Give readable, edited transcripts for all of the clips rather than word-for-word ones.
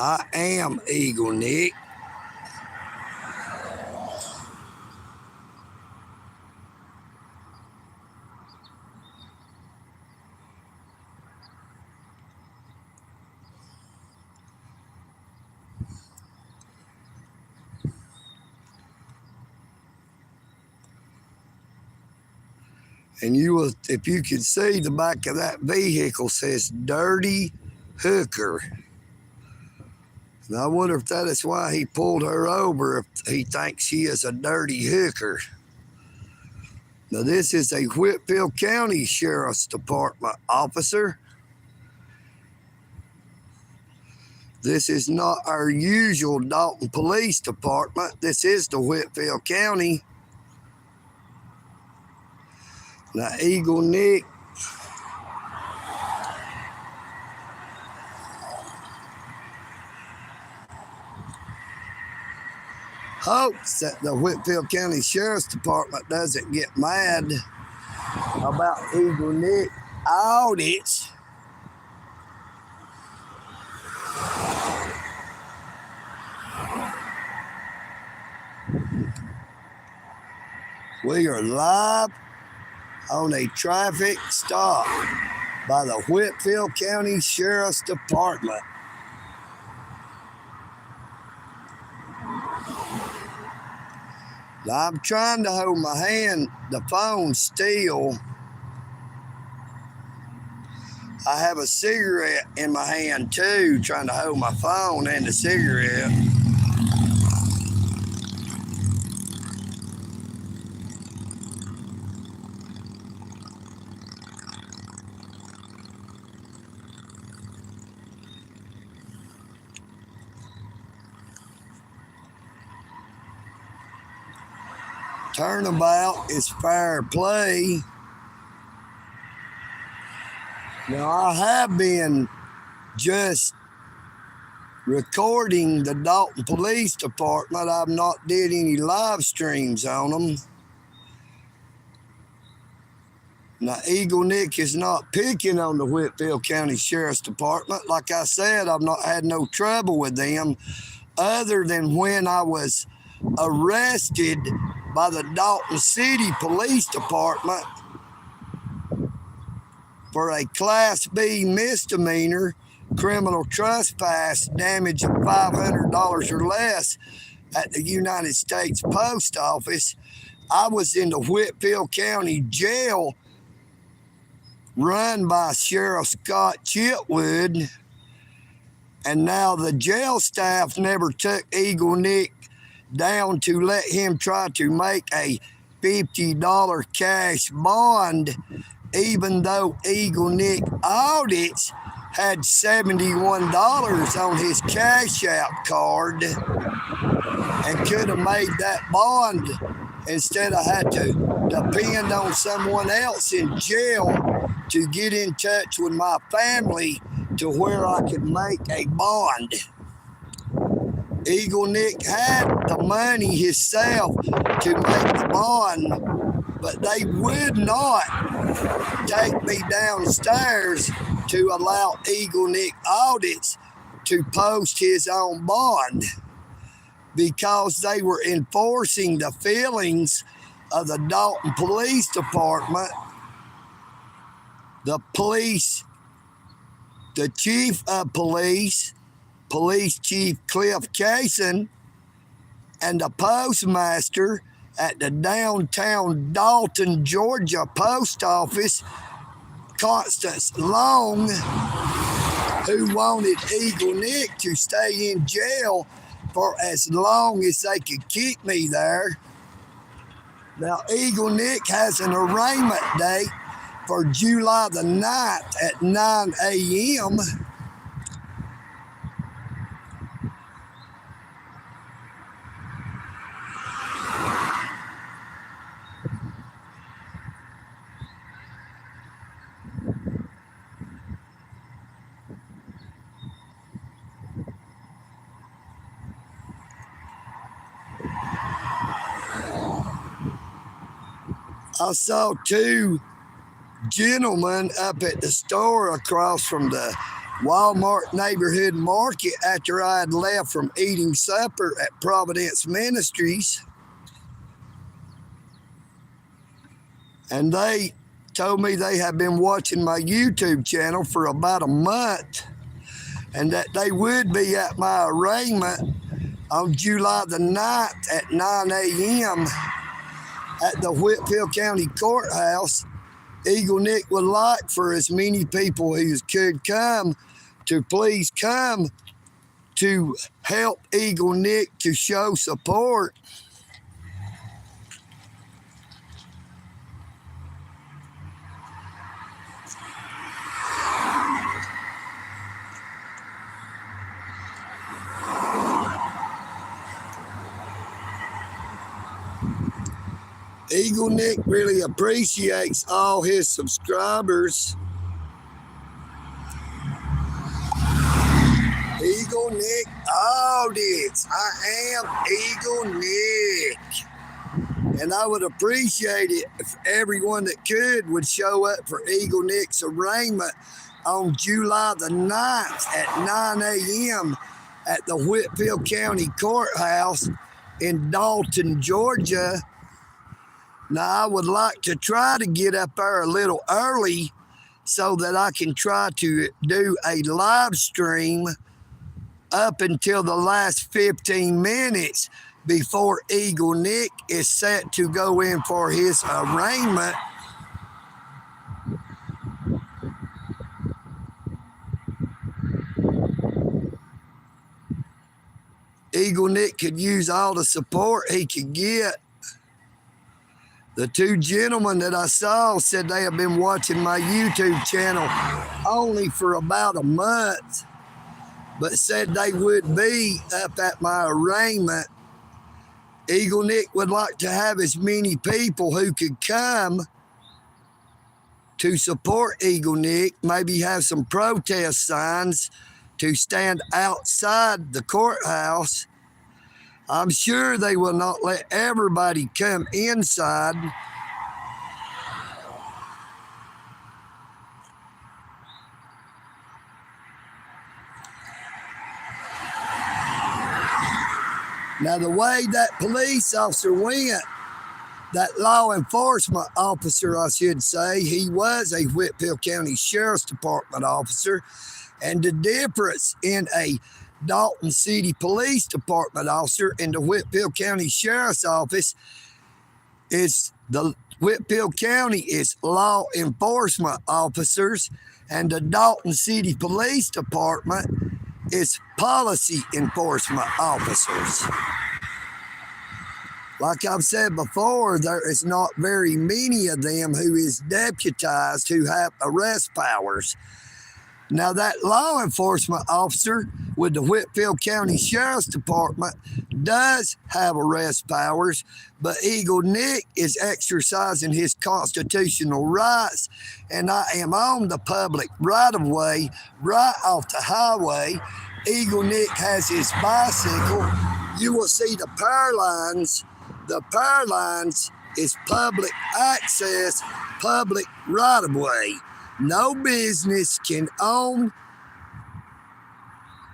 I am EagleNick. And you will, if you could see, the back of that vehicle says dirty hooker. And I wonder if that is why he pulled her over, if he thinks she is a dirty hooker. Now, this is a Whitfield County Sheriff's Department officer. This is not our usual Dalton Police Department. This is the Whitfield County. Now, EagleNick hopes that the Whitfield County Sheriff's Department doesn't get mad about EagleNick audits. We are live on a traffic stop by the Whitfield County Sheriff's Department. Now, I'm trying to hold my hand, the phone still. I have a cigarette in my hand too, trying to hold my phone and the cigarette. Turnabout is fair play. Now, I have been just recording the Dalton Police Department. I've not did any live streams on them. Now, EagleNick is not picking on the Whitfield County Sheriff's Department. Like I said, I've not had no trouble with them other than when I was arrested by the Dalton City Police Department for a Class B misdemeanor, criminal trespass, damage of $500 or less at the United States Post Office. I was in the Whitfield County Jail run by Sheriff Scott Chitwood, and now the jail staff never took EagleNick down to let him try to make a $50 cash bond, even though EagleNick audits had $71 on his cash out card and could have made that bond instead of had to depend on someone else in jail to get in touch with my family to where I could make a bond. EagleNick had the money himself to make the bond, but they would not take me downstairs to allow EagleNick audits to post his own bond because they were enforcing the feelings of the Dalton Police Department, the police, the chief of police, Police Chief Cliff Cason, and the postmaster at the downtown Dalton, Georgia Post Office, Constance Long, who wanted EagleNick to stay in jail for as long as they could keep me there. Now, EagleNick has an arraignment date for July the 9th at 9 a.m. I saw two gentlemen up at the store across from the Walmart neighborhood market after I had left from eating supper at Providence Ministries. And they told me they had been watching my YouTube channel for about a month and that they would be at my arraignment on July the 9th at 9 a.m. at the Whitfield County Courthouse. EagleNick would like for as many people as could come to please come to help EagleNick to show support. EagleNick really appreciates all his subscribers. EagleNick audience, I am EagleNick. And I would appreciate it if everyone that could would show up for EagleNick's arraignment on July the 9th at 9 a.m. at the Whitfield County Courthouse in Dalton, Georgia. Now, I would like to try to get up there a little early so that I can try to do a live stream up until the last 15 minutes before EagleNick is set to go in for his arraignment. EagleNick could use all the support he could get. The two gentlemen that I saw said they have been watching my YouTube channel only for about a month, but said they would be up at my arraignment. EagleNick would like to have as many people who could come to support EagleNick, maybe have some protest signs to stand outside the courthouse. I'm sure they will not let everybody come inside. Now, the way that police officer went, that law enforcement officer, I should say, he was a Whitfield County Sheriff's Department officer, and the difference in a Dalton City Police Department officer and the Whitfield County Sheriff's Office is the Whitfield County is law enforcement officers, and the Dalton City Police Department is policy enforcement officers. Like I've said before, there is not very many of them who is deputized who have arrest powers. Now, that law enforcement officer with the Whitfield County Sheriff's Department does have arrest powers, but EagleNick is exercising his constitutional rights, and I am on the public right-of-way, right off the highway. EagleNick has his bicycle. You will see the power lines. The power lines is public access, public right-of-way. No business can own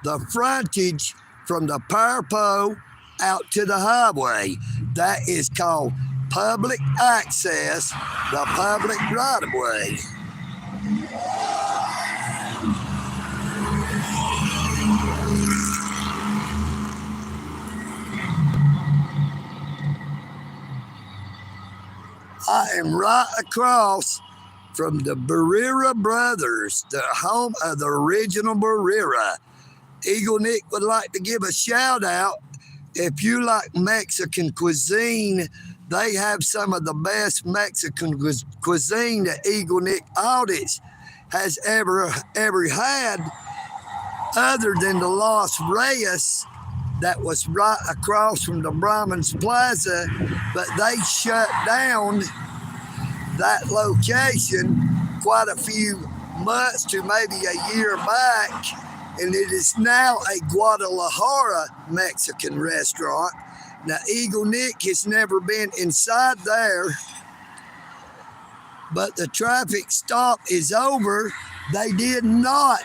the frontage from the power pole out to the highway. That is called public access, the public right-of-way. I am right across from the Barrera brothers, the home of the original Barrera. EagleNick would like to give a shout out. If you like Mexican cuisine, they have some of the best Mexican cuisine that EagleNick audits has ever had, other than the Los Reyes that was right across from the Brahmins Plaza, but they shut down that location quite a few months to maybe a year back, and it is now a Guadalajara Mexican restaurant. Now, EagleNick has never been inside there, but the traffic stop is over. They did not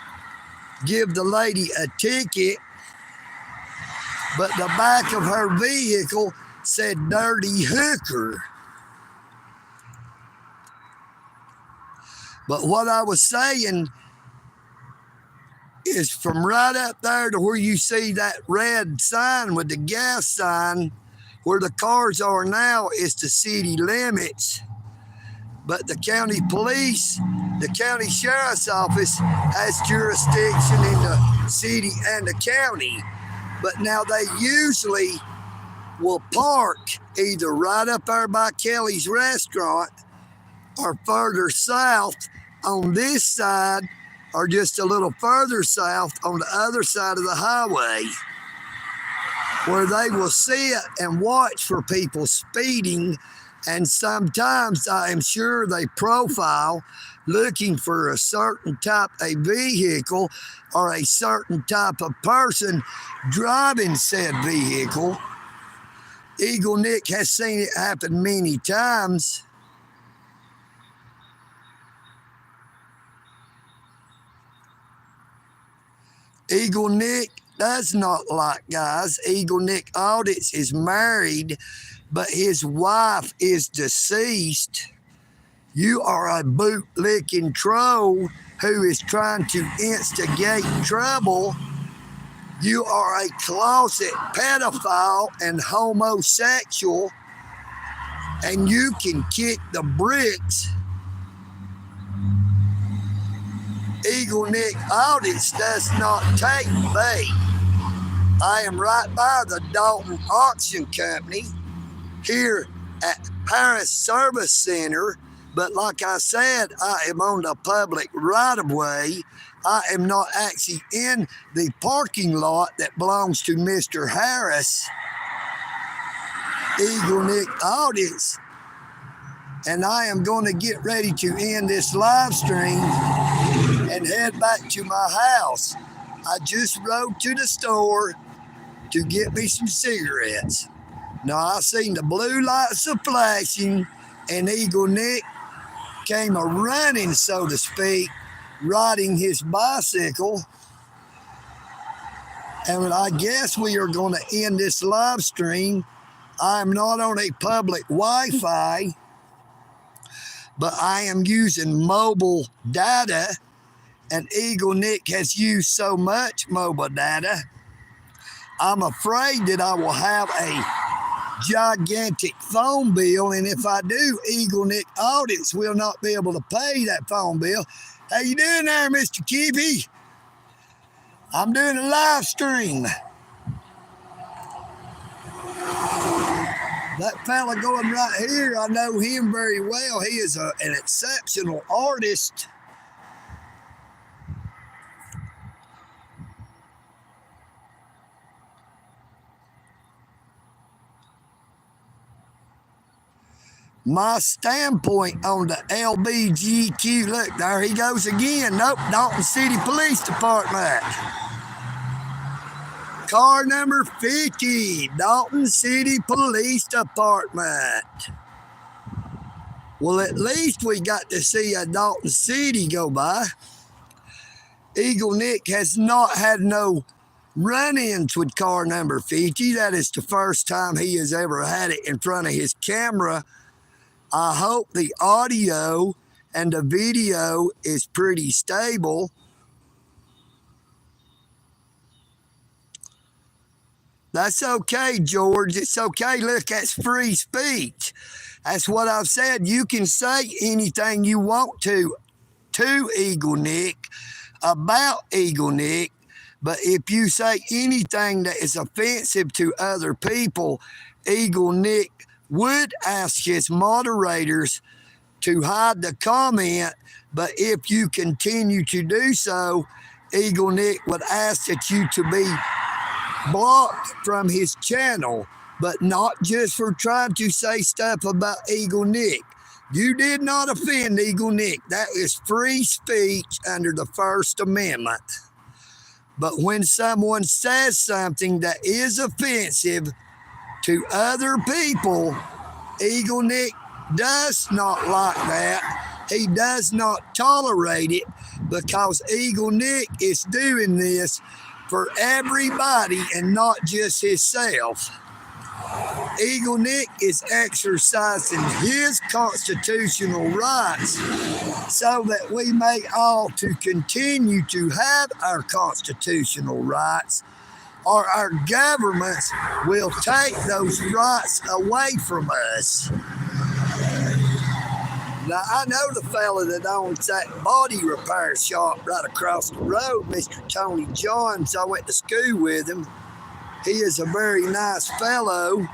give the lady a ticket, but the back of her vehicle said dirty hooker. But what I was saying is from right up there to where you see that red sign with the gas sign, where the cars are now is the city limits. But the county police, the county sheriff's office has jurisdiction in the city and the county. But now they usually will park either right up there by Kelly's restaurant or further south on this side, or just a little further south on the other side of the highway, where they will sit and watch for people speeding. And sometimes I am sure they profile looking for a certain type of vehicle or a certain type of person driving said vehicle. EagleNick has seen it happen many times. EagleNick does not like guys. EagleNick Audits is married, but his wife is deceased. You are a boot-licking troll who is trying to instigate trouble. You are a closet pedophile and homosexual, and you can kick the bricks. EagleNick Audits does not take bait. I am right by the Dalton Auction Company here at Harris Service Center, but like I said, I am on the public right-of-way. I am not actually in the parking lot that belongs to Mr. Harris. EagleNick Audits, and I am going to get ready to end this live stream and head back to my house. I just rode to the store to get me some cigarettes. Now I seen the blue lights are flashing, and EagleNick came a running, so to speak, riding his bicycle. And I guess we are going to end this live stream. I'm not on a public Wi-Fi, but I am using mobile data, and EagleNick has used so much mobile data, I'm afraid that I will have a gigantic phone bill, and if I do, EagleNick Audits will not be able to pay that phone bill. How you doing there, Mr. Kippy? I'm doing a live stream. That fella going right here, I know him very well. He is an exceptional artist. My standpoint on the LBGQ, look, there he goes again. Nope, Dalton City Police Department. Car number 50, Dalton City Police Department. Well, at least we got to see a Dalton City go by. EagleNick has not had no run-ins with car number 50. That is the first time he has ever had it in front of his camera. I hope the audio and the video is pretty stable. That's okay, George. It's okay. Look, that's free speech. That's what I've said. You can say anything you want to EagleNick about EagleNick, but if you say anything that is offensive to other people, EagleNick would ask his moderators to hide the comment, but if you continue to do so, EagleNick would ask that you to be blocked from his channel, but not just for trying to say stuff about EagleNick. You did not offend EagleNick. That is free speech under the First Amendment. But when someone says something that is offensive to other people, EagleNick does not like that. He does not tolerate it because EagleNick is doing this for everybody and not just himself. EagleNick is exercising his constitutional rights so that we may all to continue to have our constitutional rights, or our governments will take those rights away from us. Now, I know the fella that owns that body repair shop right across the road, Mr. Tony Johns. I went to school with him. He is a very nice fellow.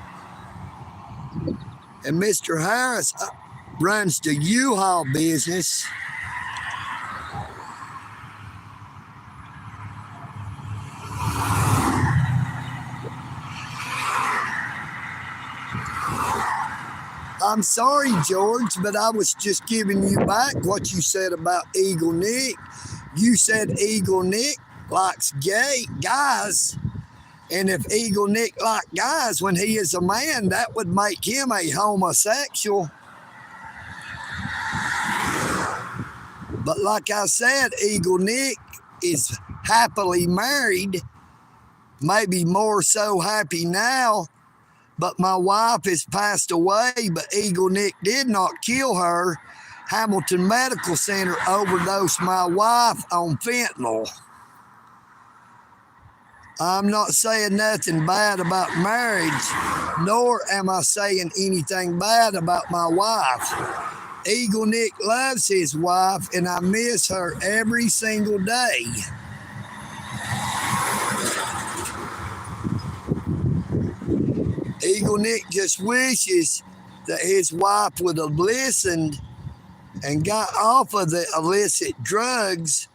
And Mr. Harris runs the U-Haul business. I'm sorry, George, but I was just giving you back what you said about EagleNick. You said EagleNick likes gay guys. And if EagleNick liked guys when he is a man, that would make him a homosexual. But like I said, EagleNick is happily married, maybe more so happy now. But my wife has passed away, but EagleNick did not kill her. Hamilton Medical Center overdosed my wife on fentanyl. I'm not saying nothing bad about marriage, nor am I saying anything bad about my wife. EagleNick loves his wife, and I miss her every single day. EagleNick just wishes that his wife would have listened and got off of the illicit drugs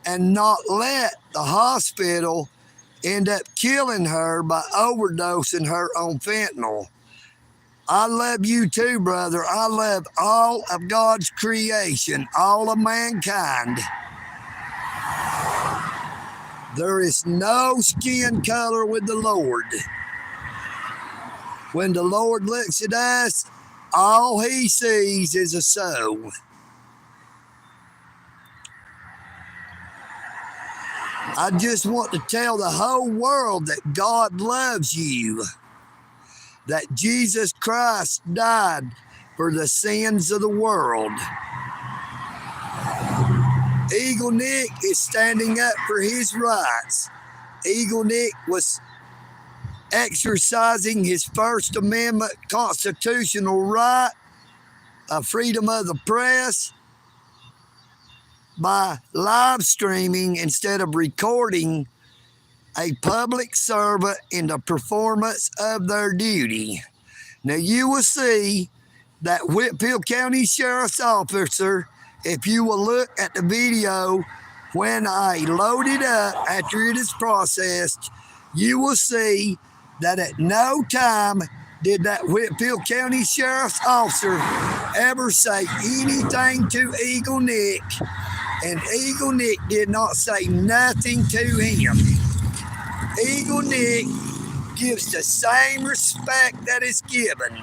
and not let the hospital end up killing her by overdosing her on fentanyl. I love you too, brother. I love all of God's creation, all of mankind. There is no skin color with the Lord. When the Lord looks at us, all he sees is a soul. I just want to tell the whole world that God loves you, that Jesus Christ died for the sins of the world. EagleNick is standing up for his rights. EagleNick was exercising his First Amendment constitutional right of freedom of the press by live streaming instead of recording a public servant in the performance of their duty. Now you will see that Whitfield County Sheriff's Officer, if you will look at the video when I load it up after it is processed, you will see that at no time did that Whitfield County Sheriff's Officer ever say anything to EagleNick, and EagleNick did not say nothing to him. EagleNick gives the same respect that is given.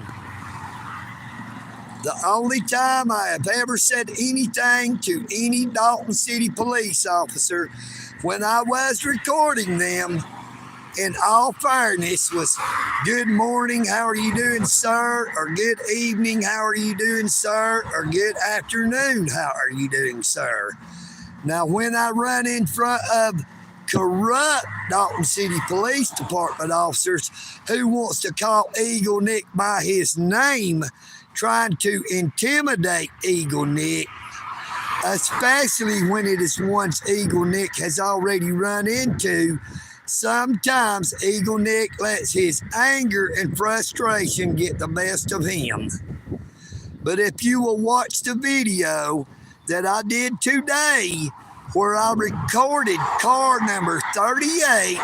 The only time I have ever said anything to any Dalton City police officer when I was recording them, in all fairness, was good morning, how are you doing, sir? Or good evening, how are you doing, sir? Or good afternoon, how are you doing, sir? Now, when I run in front of corrupt Dalton City Police Department officers who wants to call EagleNick by his name, trying to intimidate EagleNick, especially when it is ones EagleNick has already run into, sometimes EagleNick lets his anger and frustration get the best of him. But if you will watch the video that I did today, where I recorded car number 38,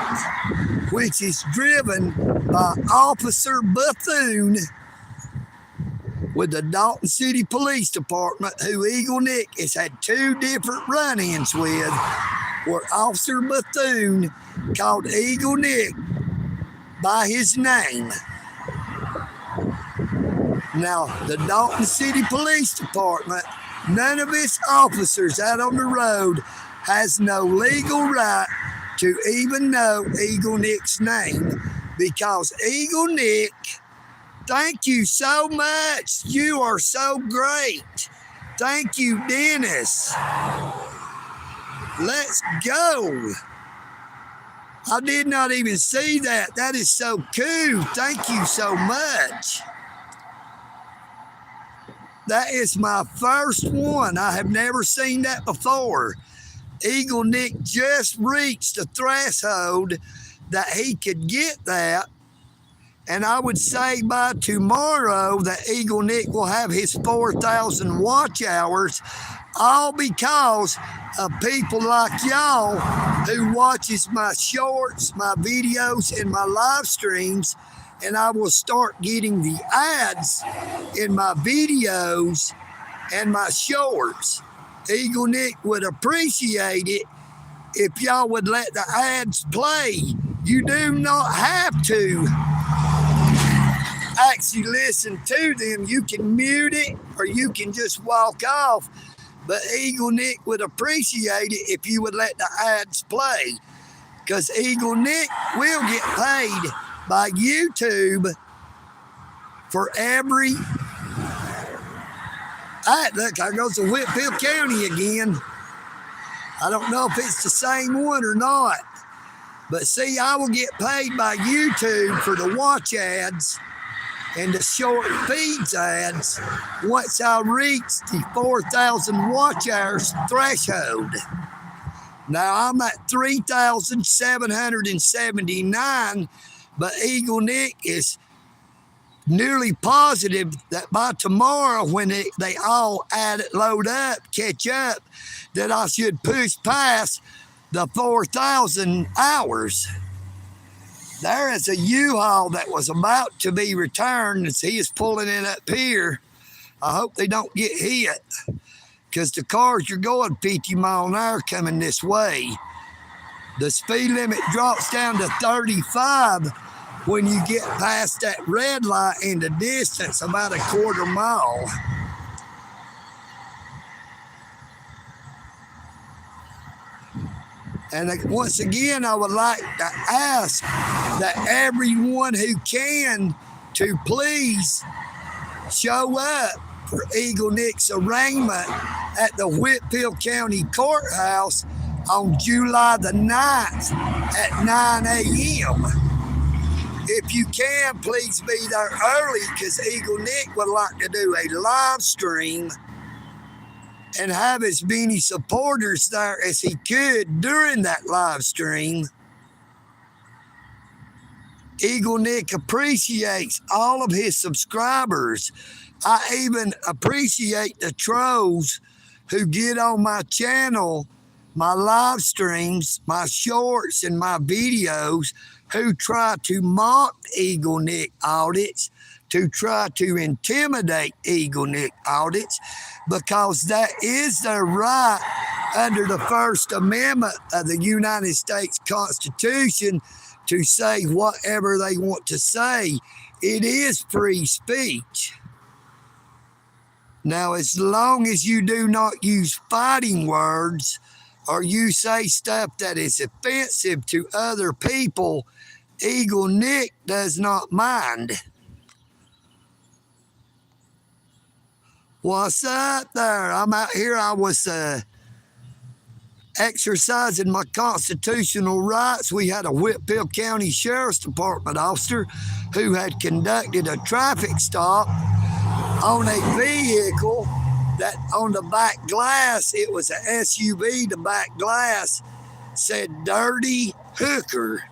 which is driven by Officer Bethune with the Dalton City Police Department, who EagleNick has had two different run-ins with, where Officer Bethune called EagleNick by his name. Now, the Dalton City Police Department None of its officers out on the road has no legal right to even know EagleNick's name, because EagleNick, thank you so much. You are so great. Thank you, Dennis. Let's go. I did not even see that. That is so cool. Thank you so much. That is my first one. I have never seen that before. EagleNick just reached the threshold that he could get that. And I would say by tomorrow that EagleNick will have his 4,000 watch hours, all because of people like y'all who watches my shorts, my videos, and my live streams. And I will start getting the ads in my videos and my shorts. EagleNick would appreciate it if y'all would let the ads play. You do not have to actually listen to them. You can mute it or you can just walk off. But EagleNick would appreciate it if you would let the ads play, because EagleNick will get paid by YouTube for every... look, there goes to Whitfield County again. I don't know if it's the same one or not. But see, I will get paid by YouTube for the watch ads and the short feeds ads once I reach the 4,000 watch hours threshold. Now I'm at 3,779, but EagleNick is nearly positive that by tomorrow, when they all load up, catch up, that I should push past the 4,000 hours. There is a U-Haul that was about to be returned as he is pulling it up here. I hope they don't get hit, because the cars are going 50 miles an hour coming this way. The speed limit drops down to 35 when you get past that red light in the distance, about a quarter mile. And once again, I would like to ask that everyone who can to please show up for EagleNick's arraignment at the Whitfield County Courthouse on July the 9th at 9 a.m. If you can, please be there early, because EagleNick would like to do a live stream and have as many supporters there as he could during that live stream. EagleNick appreciates all of his subscribers. I even appreciate the trolls who get on my channel, my live streams, my shorts, and my videos, who try to mock EagleNick audits, to try to intimidate EagleNick audits, because that is their right under the First Amendment of the United States Constitution to say whatever they want to say. It is free speech. Now, as long as you do not use fighting words or you say stuff that is offensive to other people, EagleNick does not mind. What's up there? I'm out here. I was exercising my constitutional rights. We had a Whitfield County Sheriff's Department officer who had conducted a traffic stop on a vehicle that on the back glass, it was an SUV, the back glass said "dirty hooker."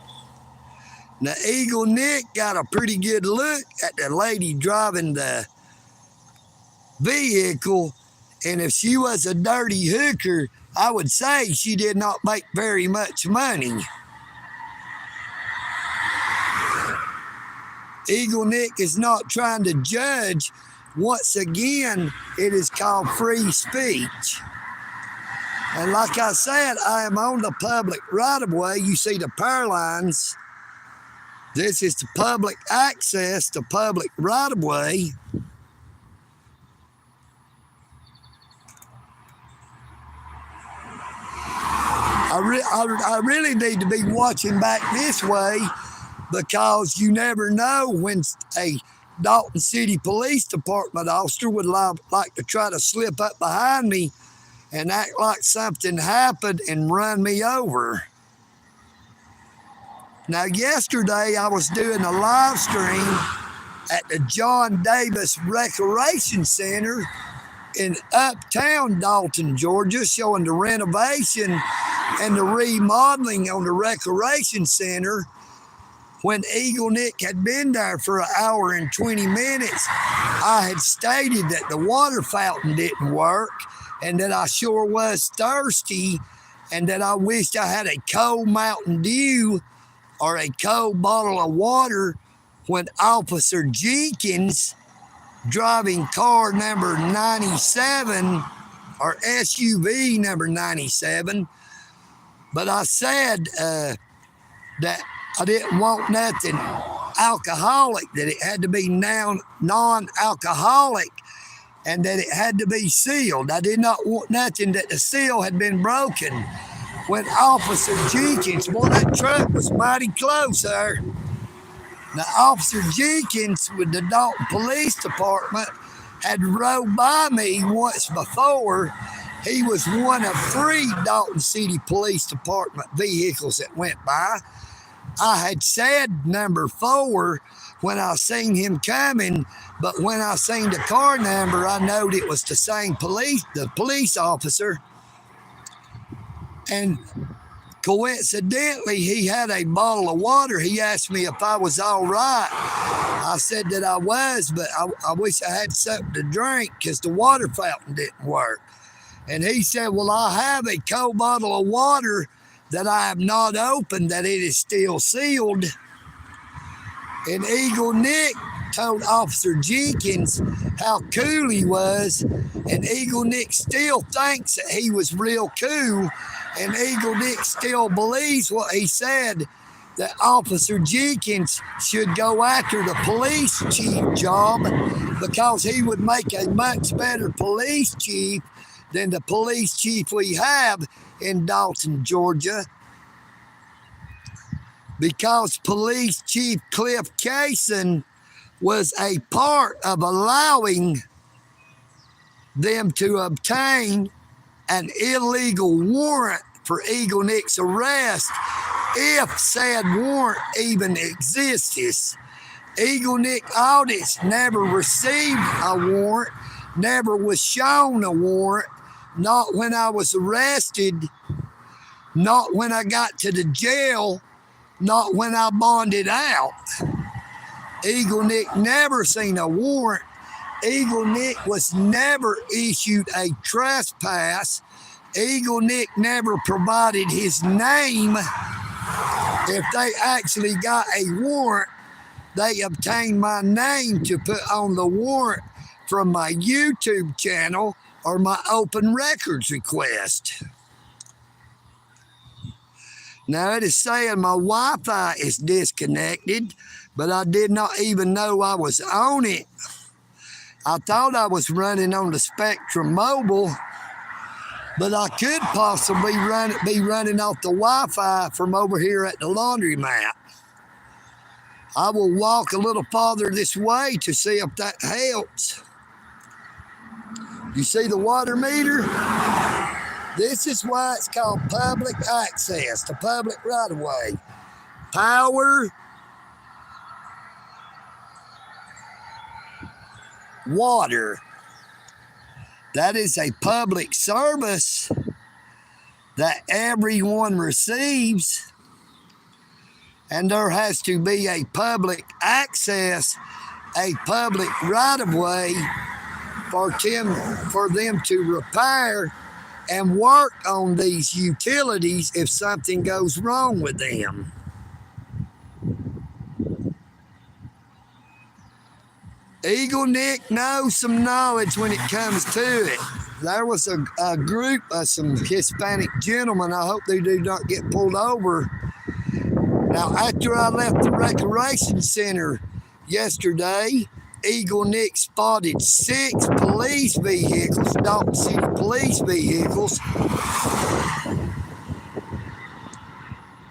Now, EagleNick got a pretty good look at the lady driving the vehicle, and if she was a dirty hooker, I would say she did not make very much money. EagleNick is not trying to judge. Once again, it is called free speech. And like I said, I am on the public right-of-way. You see the power lines. This is the public access to public right-of-way. I really need to be watching back this way, because you never know when a Dalton City Police Department officer would like to try to slip up behind me and act like something happened and run me over. Now, yesterday I was doing a live stream at the John Davis Recreation Center in uptown Dalton, Georgia, showing the renovation and the remodeling on the recreation center. When EagleNick had been there for an hour and 20 minutes, I had stated that the water fountain didn't work and that I sure was thirsty and that I wished I had a cold Mountain Dew or a cold bottle of water, when Officer Jenkins, driving car number 97 or SUV number 97, but I said that I didn't want nothing alcoholic, that it had to be non-alcoholic, and that it had to be sealed. I did not want nothing that the seal had been broken. When Officer Jenkins, boy, that truck was mighty close there. Now, Officer Jenkins with the Dalton Police Department had rode by me once before. He was one of 3 Dalton City Police Department vehicles that went by. I had said number 4 when I seen him coming, but when I seen the car number, I knowed it was the same police officer. And coincidentally, he had a bottle of water. He asked me if I was all right. I said that I was, but I wish I had something to drink because the water fountain didn't work. And he said, well, I have a cold bottle of water that I have not opened, that it is still sealed. And EagleNick told Officer Jenkins how cool he was, and EagleNick still thinks that he was real cool, and EagleNick still believes what he said, that Officer Jenkins should go after the police chief job because he would make a much better police chief than the police chief we have in Dalton, Georgia, because Police Chief Cliff Kaysen was a part of allowing them to obtain an illegal warrant for EagleNick's arrest, if said warrant even exists. EagleNick audits never received a warrant, never was shown a warrant, not when I was arrested, not when I got to the jail, not when I bonded out. EagleNick never seen a warrant. EagleNick was never issued a trespass. EagleNick never provided his name. If they actually got a warrant, they obtained my name to put on the warrant from my YouTube channel or my open records request. Now it is saying my Wi-Fi is disconnected, but I did not even know I was on it. I thought I was running on the Spectrum Mobile, but I could possibly be running off the Wi-Fi from over here at the laundromat. I will walk a little farther this way to see if that helps. You see the water meter? This is why it's called public access, the public right-of-way. Power, water. That is a public service that everyone receives, and there has to be a public access, a public right-of-way for them to repair and work on these utilities if something goes wrong with them. EagleNick knows some knowledge when it comes to it. There was a group of some Hispanic gentlemen. I hope they do not get pulled over. Now, after I left the recreation center yesterday, EagleNick spotted 6 police vehicles, Dalton City police vehicles,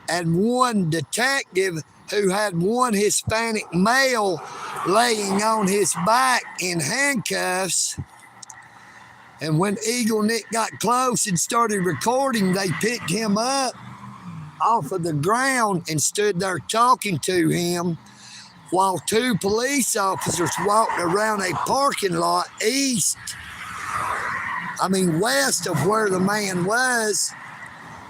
and one detective who had one Hispanic male laying on his back in handcuffs. And when EagleNick got close and started recording, they picked him up off of the ground and stood there talking to him while two police officers walked around a parking lot west of where the man was.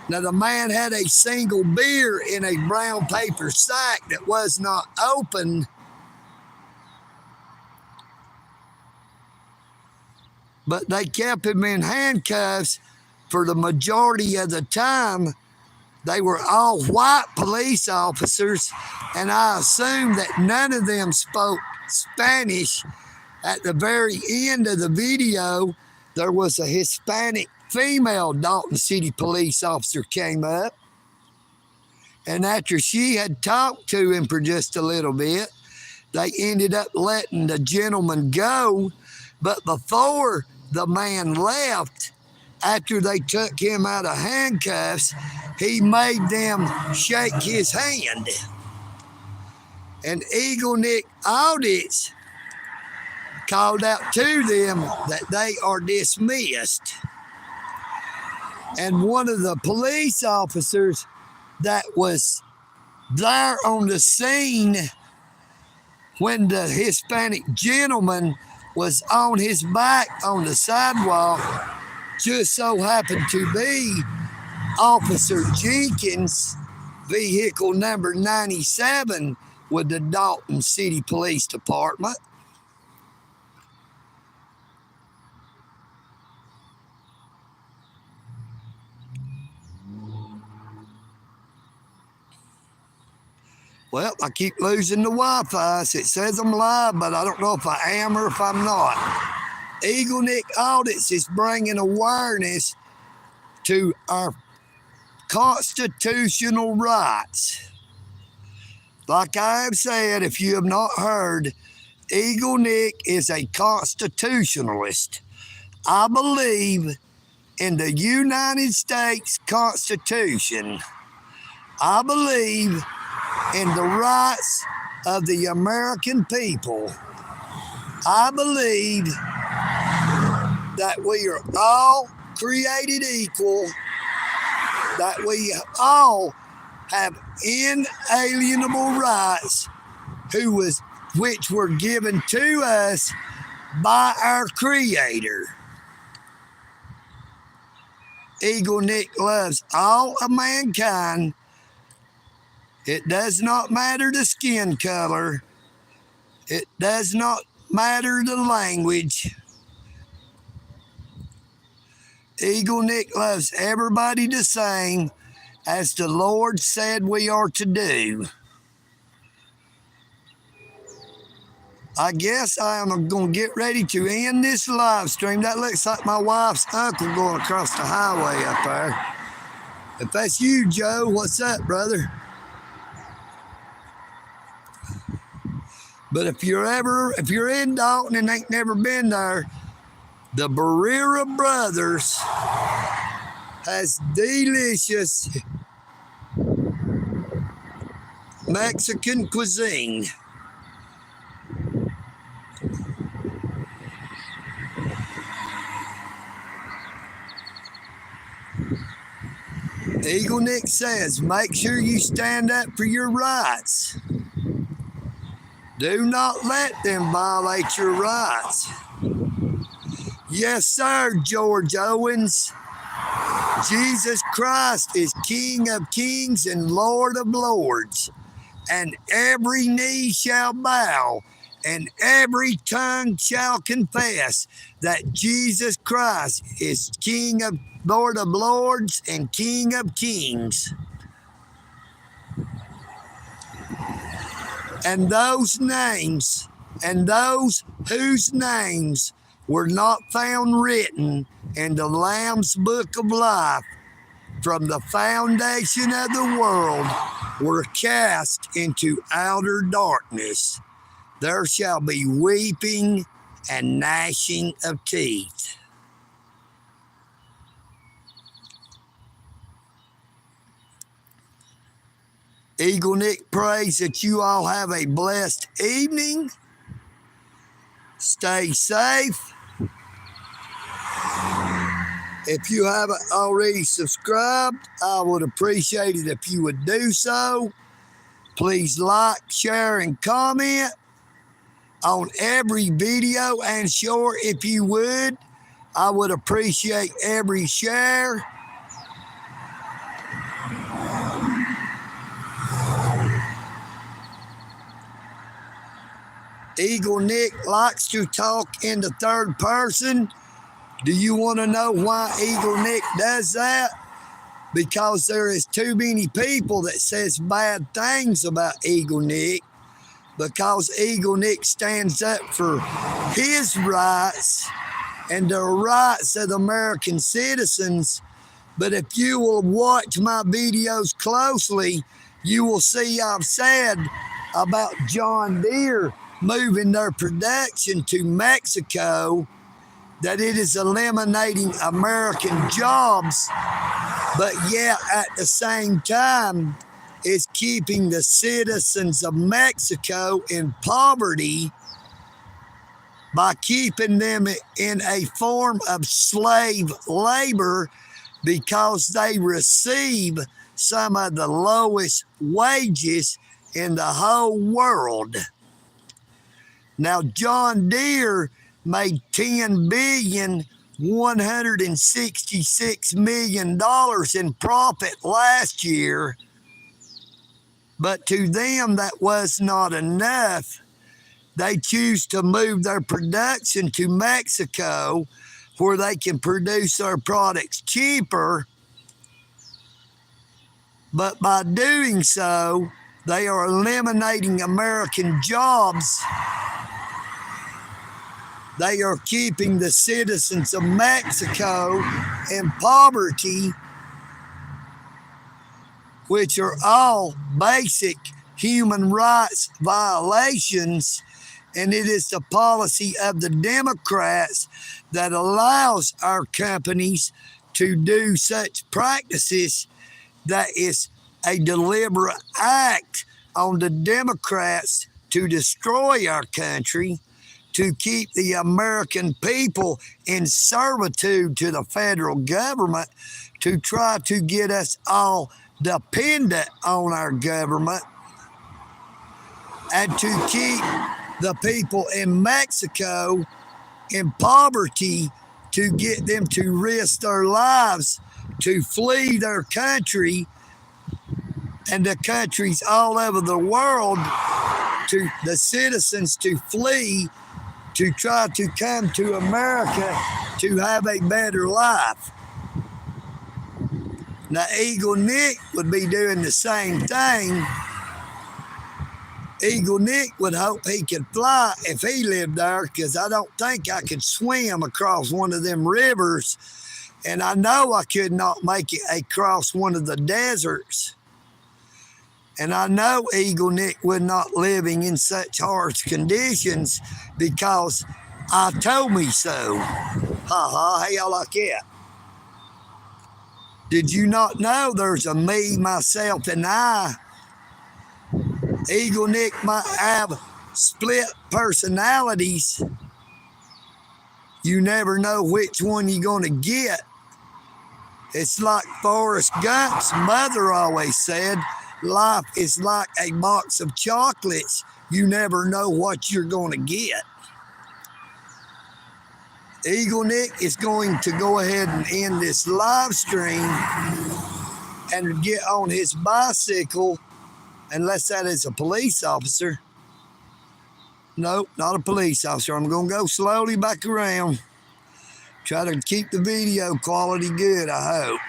Now, the man had a single beer in a brown paper sack that was not open. But they kept him in handcuffs for the majority of the time. They were all white police officers, and I assume that none of them spoke Spanish. At the very end of the video, there was a Hispanic female Dalton City police officer came up, and after she had talked to him for just a little bit, they ended up letting the gentleman go. But before the man left, after they took him out of handcuffs, he made them shake his hand. And EagleNick audits called out to them that they are dismissed. And one of the police officers that was there on the scene when the Hispanic gentleman was on his back on the sidewalk just so happened to be Officer Jenkins, vehicle number 97 with the Dalton City Police Department. Well, I keep losing the Wi-Fi. So it says I'm live, but I don't know if I am or if I'm not. EagleNick Audits is bringing awareness to our constitutional rights. Like I have said, if you have not heard, EagleNick is a constitutionalist. I believe in the United States Constitution. I believe in the rights of the American people. I believe that we are all created equal, that we all have inalienable rights which were given to us by our Creator. EagleNick loves all of mankind. It does not matter the skin color. It does not matter the language. EagleNick loves everybody the same as the Lord said we are to do. I guess I am going to get ready to end this live stream. That looks like my wife's uncle going across the highway up there. If that's you, Joe, what's up, brother? But if you're in Dalton and ain't never been there, the Barrera Brothers has delicious Mexican cuisine. EagleNick says, make sure you stand up for your rights. Do not let them violate your rights. Yes, sir, George Owens. Jesus Christ is King of kings and Lord of lords. And every knee shall bow and every tongue shall confess that Jesus Christ is Lord of lords and King of kings. And those names, and those whose names were not found written in the Lamb's Book of Life from the foundation of the world were cast into outer darkness. There shall be weeping and gnashing of teeth. EagleNick prays that you all have a blessed evening. Stay safe. If you haven't already subscribed, I would appreciate it if you would do so. Please like, share, and comment on every video and short if you would. I would appreciate every share. EagleNick likes to talk in the third person. Do you want to know why EagleNick does that? Because there is too many people that says bad things about EagleNick, because EagleNick stands up for his rights and the rights of the American citizens. But if you will watch my videos closely, you will see I've said about John Deere moving their production to Mexico, that it is eliminating American jobs, but yet at the same time, it's keeping the citizens of Mexico in poverty by keeping them in a form of slave labor, because they receive some of the lowest wages in the whole world. Now, John Deere made $10,166 million in profit last year, but to them that was not enough. They choose to move their production to Mexico, where they can produce their products cheaper. But by doing so, they are eliminating American jobs. They are keeping the citizens of Mexico in poverty, which are all basic human rights violations. And it is the policy of the Democrats that allows our companies to do such practices. That is a deliberate act on the Democrats to destroy our country, to keep the American people in servitude to the federal government, to try to get us all dependent on our government, and to keep the people in Mexico in poverty, to get them to risk their lives to flee their country and the countries all over the world, to the citizens to flee, to try to come to America to have a better life. Now, EagleNick would be doing the same thing. EagleNick would hope he could fly if he lived there, because I don't think I could swim across one of them rivers, and I know I could not make it across one of the deserts. And I know EagleNick would not living in such harsh conditions, because I told me so. How y'all like that? Did you not know there's a me, myself, and I? EagleNick might have split personalities. You never know which one you're going to get. It's like Forrest Gump's mother always said, life is like a box of chocolates. You never know what you're going to get. EagleNick is going to go ahead and end this live stream and get on his bicycle, unless that is a police officer. Nope, not a police officer. I'm going to go slowly back around. Try to keep the video quality good, I hope.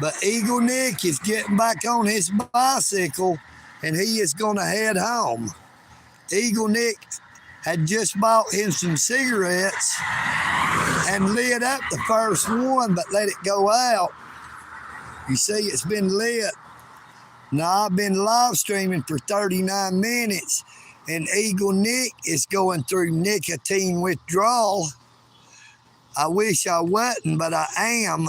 But EagleNick is getting back on his bicycle, and he is going to head home. EagleNick had just bought him some cigarettes and lit up the first one, but let it go out. You see, it's been lit. Now, I've been live streaming for 39 minutes, and EagleNick is going through nicotine withdrawal. I wish I wasn't, but I am.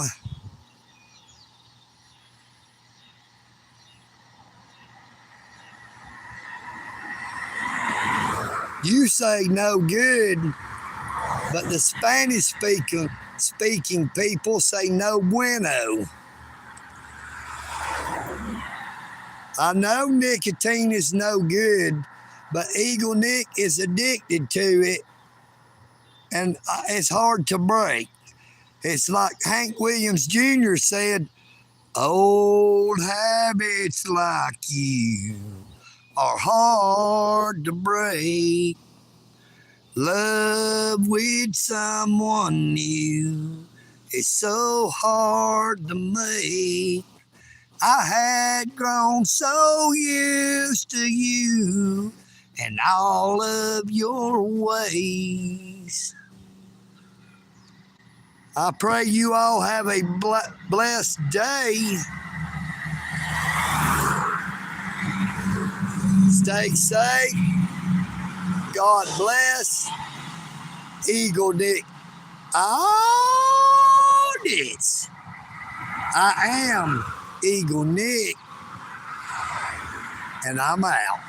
You say no good, but the Spanish speaking people say no bueno. I know nicotine is no good, but EagleNick is addicted to it, and it's hard to break. It's like Hank Williams Jr. said, old habits like you are hard to break. Love with someone new is so hard to make. I had grown so used to you and all of your ways. I pray you all have a blessed day. Stay safe. God bless. EagleNick. Audits. I am EagleNick, and I'm out.